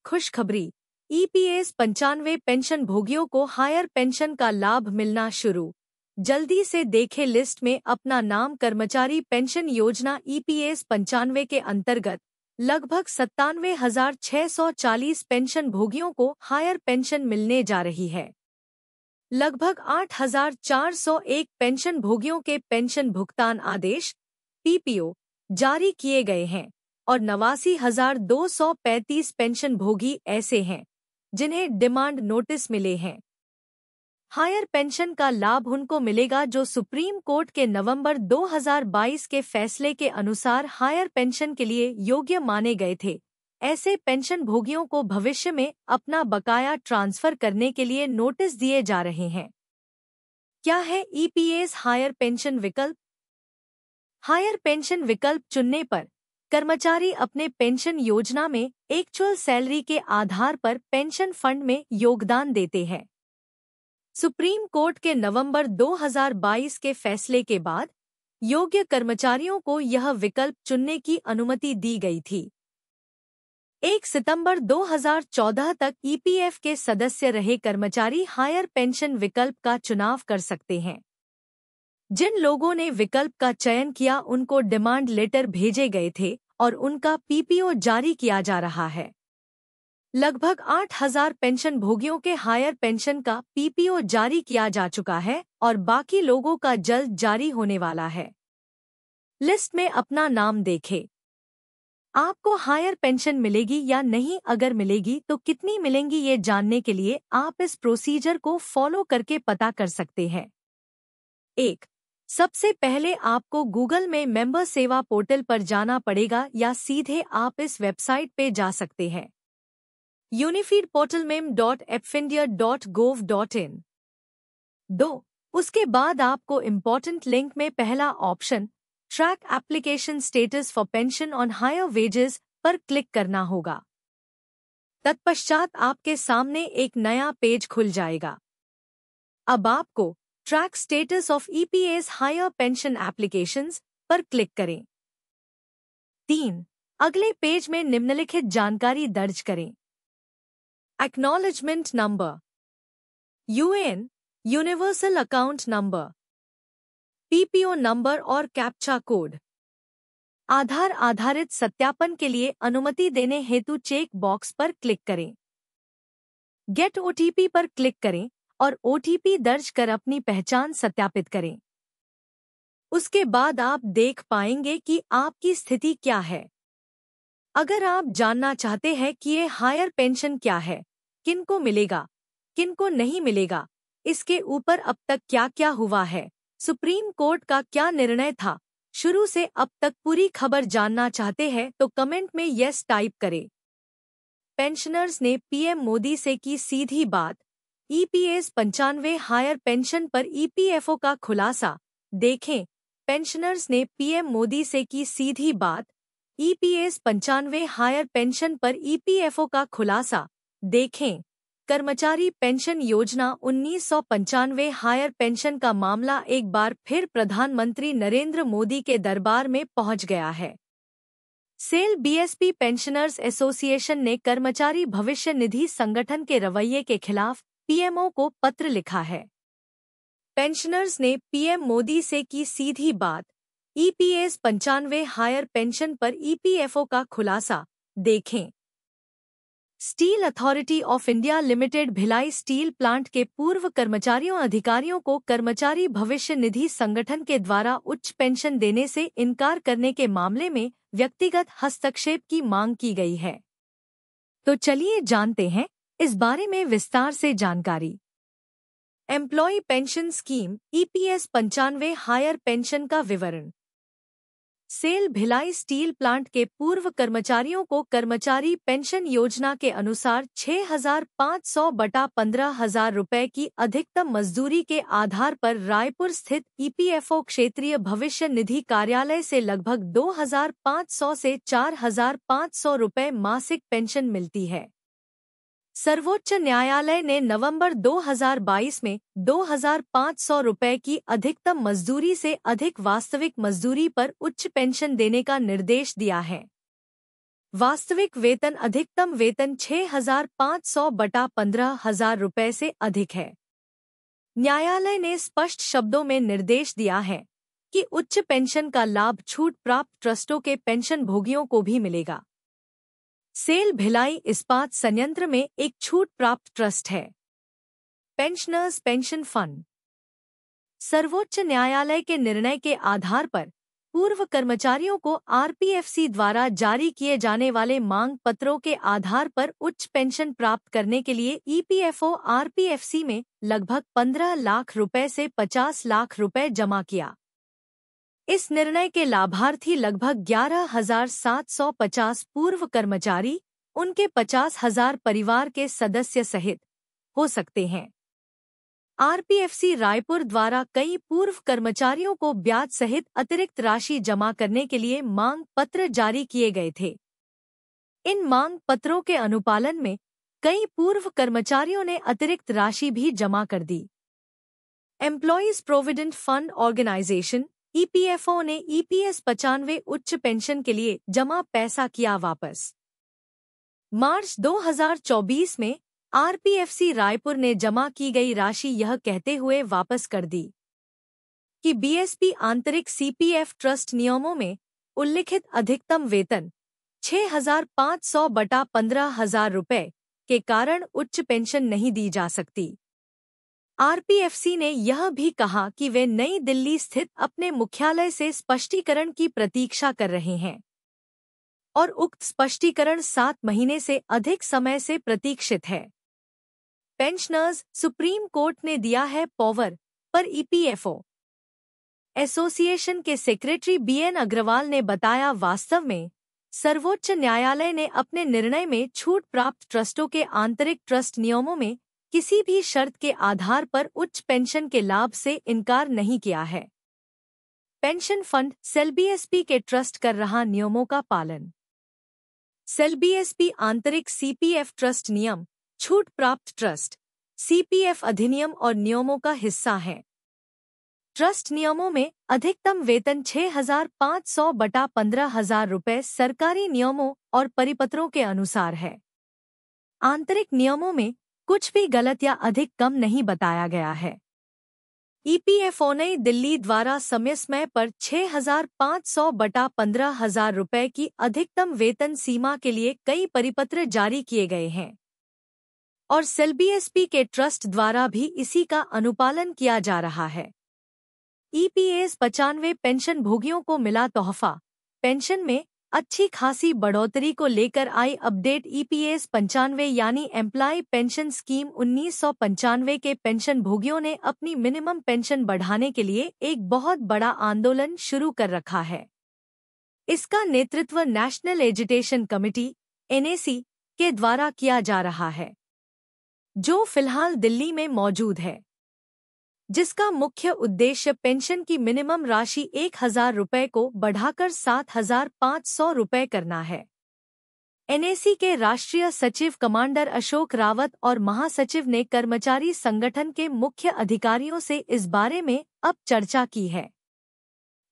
खुशखबरी, EPS 95 pension भोगियों को हायर पेंशन का लाभ मिलना शुरू। जल्दी से देखें लिस्ट में अपना नाम। कर्मचारी पेंशन योजना ईपीएस 95 के अंतर्गत लगभग 97,640 पेंशन भोगियों को हायर पेंशन मिलने जा रही है। लगभग 8,401 पेंशन भोगियों के पेंशन भुगतान आदेश पीपीओ जारी किए गए हैं और 89,235 पेंशन भोगी ऐसे हैं जिन्हें डिमांड नोटिस मिले हैं। हायर पेंशन का लाभ उनको मिलेगा जो सुप्रीम कोर्ट के नवंबर 2022 के फैसले के अनुसार हायर पेंशन के लिए योग्य माने गए थे। ऐसे पेंशन भोगियों को भविष्य में अपना बकाया ट्रांसफर करने के लिए नोटिस दिए जा रहे हैं। क्या है ईपीएस हायर पेंशन विकल्प? हायर पेंशन विकल्प चुनने पर कर्मचारी अपने पेंशन योजना में एक्चुअल सैलरी के आधार पर पेंशन फंड में योगदान देते हैं। सुप्रीम कोर्ट के नवंबर 2022 के फैसले के बाद योग्य कर्मचारियों को यह विकल्प चुनने की अनुमति दी गई थी। 1 सितंबर 2014 तक ईपीएफ के सदस्य रहे कर्मचारी हायर पेंशन विकल्प का चुनाव कर सकते हैं। जिन लोगों ने विकल्प का चयन किया उनको डिमांड लेटर भेजे गए थे और उनका पीपीओ जारी किया जा रहा है। लगभग 8,000 पेंशन भोगियों के हायर पेंशन का पीपीओ जारी किया जा चुका है और बाकी लोगों का जल्द जारी होने वाला है। लिस्ट में अपना नाम देखें। आपको हायर पेंशन मिलेगी या नहीं, अगर मिलेगी तो कितनी मिलेंगी, ये जानने के लिए आप इस प्रोसीजर को फॉलो करके पता कर सकते हैं। 1. सबसे पहले आपको गूगल में मेंबर सेवा पोर्टल पर जाना पड़ेगा या सीधे आप इस वेबसाइट पे जा सकते हैं unifedportalmem.appfindia.gov.in। 2. उसके बाद आपको इम्पोर्टेंट लिंक में पहला option track application status for pension on higher wages पर क्लिक करना होगा। तत्पश्चात आपके सामने एक नया पेज खुल जाएगा। अब आपको track status of EPS higher pension applications पर क्लिक करें। 3. अगले पेज में निम्नलिखित जानकारी दर्ज करें। Acknowledgement number, UAN universal account number, PPO number और कैप्चा कोड। आधार आधारित सत्यापन के लिए अनुमति देने हेतु चेक बॉक्स पर क्लिक करें। गेट ओटीपी पर क्लिक करें और ओटीपी दर्ज कर अपनी पहचान सत्यापित करें। उसके बाद आप देख पाएंगे कि आपकी स्थिति क्या है। अगर आप जानना चाहते हैं कि ये हायर पेंशन क्या है, किनको मिलेगा, किनको नहीं मिलेगा, इसके ऊपर अब तक क्या क्या हुआ है, सुप्रीम कोर्ट का क्या निर्णय था, शुरू से अब तक पूरी खबर जानना चाहते हैं तो कमेंट में यस टाइप करें। पेंशनर्स ने पीएम मोदी से की सीधी बात। ईपीएस 95 हायर पेंशन पर ईपीएफओ का खुलासा। देखें, पेंशनर्स ने पीएम मोदी से की सीधी बात। ईपीएस 95 हायर पेंशन पर ईपीएफओ का खुलासा। देखें, कर्मचारी पेंशन योजना 1995 हायर पेंशन का मामला एक बार फिर प्रधानमंत्री नरेंद्र मोदी के दरबार में पहुंच गया है। सेल बीएसपी पेंशनर्स एसोसिएशन ने कर्मचारी भविष्य निधि संगठन के रवैये के खिलाफ पीएमओ को पत्र लिखा है। पेंशनर्स ने पीएम मोदी से की सीधी बात। ईपीएस 95 हायर पेंशन पर ईपीएफओ का खुलासा। देखें, steel authority of India limited Bhilai steel plant के पूर्व कर्मचारियों अधिकारियों को कर्मचारी भविष्य निधि संगठन के द्वारा उच्च पेंशन देने से इनकार करने के मामले में व्यक्तिगत हस्तक्षेप की मांग की गई है। तो चलिए जानते हैं इस बारे में विस्तार से जानकारी। Employee pension scheme EPS 95 higher pension का विवरण। सेल भिलाई स्टील प्लांट के पूर्व कर्मचारियों को कर्मचारी पेंशन योजना के अनुसार 6,500 बटा 15,000 रुपये की अधिकतम मजदूरी के आधार पर रायपुर स्थित ईपीएफओ क्षेत्रीय भविष्य निधि कार्यालय से लगभग 2,500 से 4,500 रुपये मासिक पेंशन मिलती है। सर्वोच्च न्यायालय ने नवंबर 2022 में 2,500 रुपये की अधिकतम मजदूरी से अधिक वास्तविक मजदूरी पर उच्च पेंशन देने का निर्देश दिया है। वास्तविक वेतन अधिकतम वेतन 6,500 बटा 15,000 रुपये से अधिक है। न्यायालय ने स्पष्ट शब्दों में निर्देश दिया है कि उच्च पेंशन का लाभ छूट प्राप्त ट्रस्टों के पेंशन भोगियों को भी मिलेगा। सेल भिलाई इस्पात संयंत्र में एक छूट प्राप्त ट्रस्ट है, पेंशनर्स पेंशन फंड। सर्वोच्च न्यायालय के निर्णय के आधार पर पूर्व कर्मचारियों को आरपीएफसी द्वारा जारी किए जाने वाले मांग पत्रों के आधार पर उच्च पेंशन प्राप्त करने के लिए ईपीएफओ आरपीएफसी में लगभग 15 लाख रुपए से 50 लाख रुपए जमा किया। इस निर्णय के लाभार्थी लगभग 11,750 पूर्व कर्मचारी, उनके 50,000 परिवार के सदस्य सहित हो सकते हैं। आरपीएफसी रायपुर द्वारा कई पूर्व कर्मचारियों को ब्याज सहित अतिरिक्त राशि जमा करने के लिए मांग पत्र जारी किए गए थे। इन मांग पत्रों के अनुपालन में कई पूर्व कर्मचारियों ने अतिरिक्त राशि भी जमा कर दी। Employees provident fund organisation EPFO ने ईपीएस 95 उच्च पेंशन के लिए जमा पैसा किया वापस। मार्च 2024 में आरपीएफसी रायपुर ने जमा की गई राशि यह कहते हुए वापस कर दी कि बीएसपी आंतरिक सीपीएफ ट्रस्ट नियमों में उल्लिखित अधिकतम वेतन 6,500 बटा 15,000 रुपये के कारण उच्च पेंशन नहीं दी जा सकती। आरपीएफसी ने यह भी कहा कि वे नई दिल्ली स्थित अपने मुख्यालय से स्पष्टीकरण की प्रतीक्षा कर रहे हैं और उक्त स्पष्टीकरण 7 महीने से अधिक समय से प्रतीक्षित है। पेंशनर्स सुप्रीम कोर्ट ने दिया है पॉवर पर ईपीएफओ एसोसिएशन के सेक्रेटरी बीएन अग्रवाल ने बताया, वास्तव में सर्वोच्च न्यायालय ने अपने निर्णय में छूट प्राप्त ट्रस्टों के आंतरिक ट्रस्ट नियमों में किसी भी शर्त के आधार पर उच्च पेंशन के लाभ से इनकार नहीं किया है। पेंशन फंड सेलबीएसपी के ट्रस्ट कर रहा नियमों का पालन। सेलबीएसपी आंतरिक सीपीएफ ट्रस्ट नियम छूट प्राप्त ट्रस्ट सीपीएफ अधिनियम और नियमों का हिस्सा है। ट्रस्ट नियमों में अधिकतम वेतन 6,500 बटा 15,000 रुपये सरकारी नियमों और परिपत्रों के अनुसार है। आंतरिक नियमों में कुछ भी गलत या अधिक कम नहीं बताया गया है। ईपीएफओ नई दिल्ली द्वारा समय समय पर 6,500 बटा 15,000 रुपये की अधिकतम वेतन सीमा के लिए कई परिपत्र जारी किए गए हैं और सेलबीएसपी के ट्रस्ट द्वारा भी इसी का अनुपालन किया जा रहा है। ईपीएस 95 पेंशन भोगियों को मिला तोहफा। पेंशन में अच्छी खासी बढ़ोतरी को लेकर आई अपडेट। ईपीएस 95 यानी एम्प्लॉय पेंशन स्कीम 1995 के पेंशन भोगियों ने अपनी मिनिमम पेंशन बढ़ाने के लिए एक बहुत बड़ा आंदोलन शुरू कर रखा है। इसका नेतृत्व नेशनल एजुटेशन कमिटी एनएसी के द्वारा किया जा रहा है, जो फिलहाल दिल्ली में मौजूद है, जिसका मुख्य उद्देश्य पेंशन की मिनिमम राशि 1,000 रुपये को बढ़ाकर 7,500 रुपये करना है। एनएसी के राष्ट्रीय सचिव कमांडर अशोक रावत और महासचिव ने कर्मचारी संगठन के मुख्य अधिकारियों से इस बारे में अब चर्चा की है,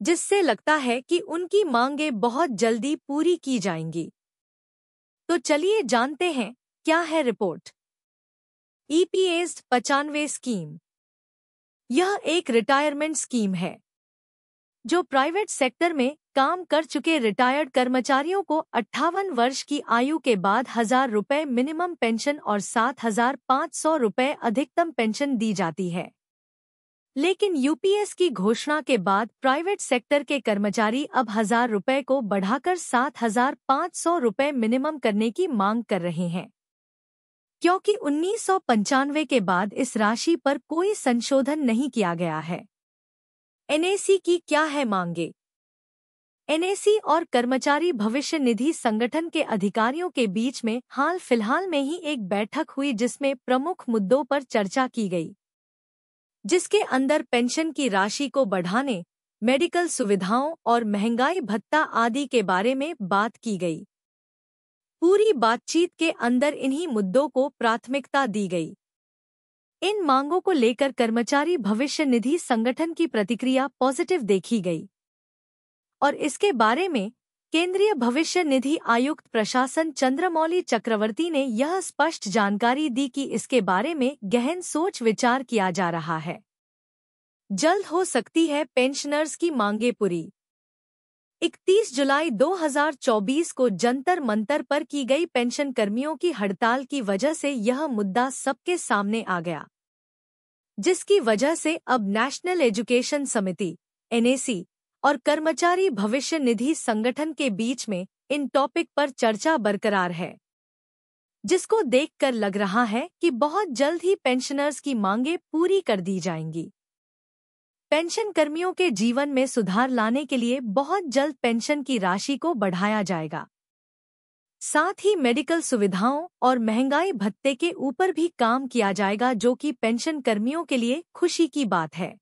जिससे लगता है कि उनकी मांगें बहुत जल्दी पूरी की जाएंगी। तो चलिए जानते हैं क्या है रिपोर्ट। ईपीएस 95 स्कीम यह एक रिटायरमेंट स्कीम है जो प्राइवेट सेक्टर में काम कर चुके रिटायर्ड कर्मचारियों को 58 वर्ष की आयु के बाद 1,000 रुपये मिनिमम पेंशन और 7,500 रुपये अधिकतम पेंशन दी जाती है। लेकिन यूपीएस की घोषणा के बाद प्राइवेट सेक्टर के कर्मचारी अब 1,000 रुपये को बढ़ाकर 7,500 रुपये मिनिमम करने की मांग कर रहे हैं, क्योंकि 1995 के बाद इस राशि पर कोई संशोधन नहीं किया गया है। एनएसी की क्या है मांगे। एनएसी और कर्मचारी भविष्य निधि संगठन के अधिकारियों के बीच में हाल फिलहाल में ही एक बैठक हुई, जिसमें प्रमुख मुद्दों पर चर्चा की गई, जिसके अंदर पेंशन की राशि को बढ़ाने, मेडिकल सुविधाओं और महंगाई भत्ता आदि के बारे में बात की गई। पूरी बातचीत के अंदर इन्हीं मुद्दों को प्राथमिकता दी गई। इन मांगों को लेकर कर्मचारी भविष्य निधि संगठन की प्रतिक्रिया पॉजिटिव देखी गई और इसके बारे में केंद्रीय भविष्य निधि आयुक्त प्रशासन चंद्रमौली चक्रवर्ती ने यह स्पष्ट जानकारी दी कि इसके बारे में गहन सोच विचार किया जा रहा है। जल्द हो सकती है पेंशनर्स की मांगे पूरी। 31 जुलाई 2024 को जंतर मंतर पर की गई पेंशन कर्मियों की हड़ताल की वजह से यह मुद्दा सबके सामने आ गया, जिसकी वजह से अब नेशनल एजुकेशन समिति (NAC) और कर्मचारी भविष्य निधि संगठन के बीच में इन टॉपिक पर चर्चा बरकरार है, जिसको देखकर लग रहा है कि बहुत जल्द ही पेंशनर्स की मांगे पूरी कर दी जाएंगी। पेंशन कर्मियों के जीवन में सुधार लाने के लिए बहुत जल्द पेंशन की राशि को बढ़ाया जाएगा। साथ ही मेडिकल सुविधाओं और महंगाई भत्ते के ऊपर भी काम किया जाएगा, जो कि पेंशन कर्मियों के लिए खुशी की बात है।